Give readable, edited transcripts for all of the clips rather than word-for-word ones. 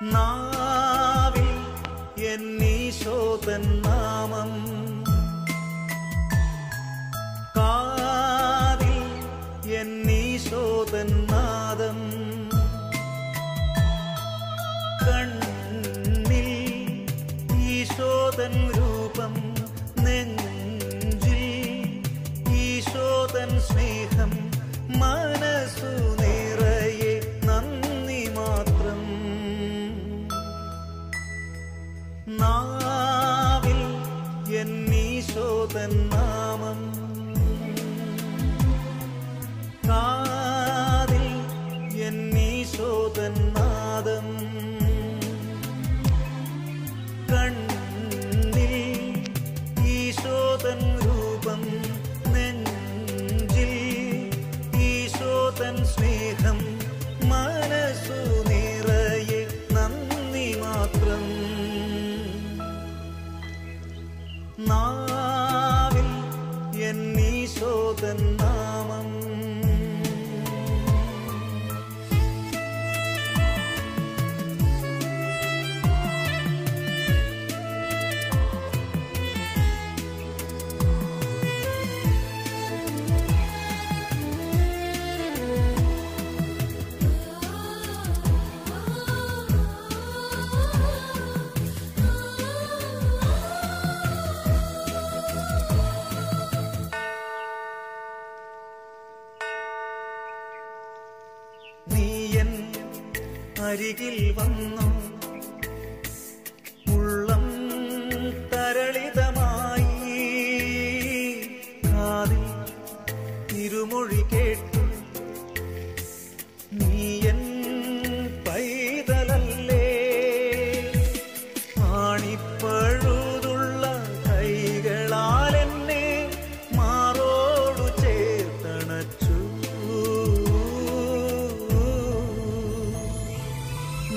നാവിൽ എന്നീശോതൻ നാമം, കാതിൽ എന്നീശോതൻ നാദം, കണ്ണിൽ ഈശോതൻ രൂപം, നെഞ്ചിൽ ഈശോതൻ സ്നേഹം, മനസ്സു നിറയെ നന്ദി മാത്രം. നാവിൽ എന്നീശോതൻ നാമം, കാതിൽ എന്നീശോതൻ നാദം, കണ്ണിൽ ഈശോതൻ രൂപം, നെഞ്ചിൽ ഈശോതൻ സ്നേഹം, മനസ്സു നിറയെ നന്ദി മാത്രം. നാവിൽ എന്നീശോതൻ നാമം. നീയൻ അരികിൽ വന്നു, ഉള്ളം തരളിതമായി, കാതിൽ ഇരുമൊഴി കേട്ടു, നീയൻ പൈതലല്ലേ, ആണിപ്പഴുതുള്ള കൈകളാൽ എന്നെ മാറോടു ചേർത്തണച്ചു.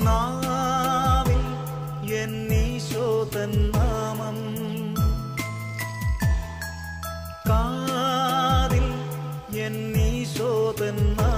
നാവിൽ എന്നീശോതൻ നാമം, കാതിൽ എന്നീശോതൻ നാമം,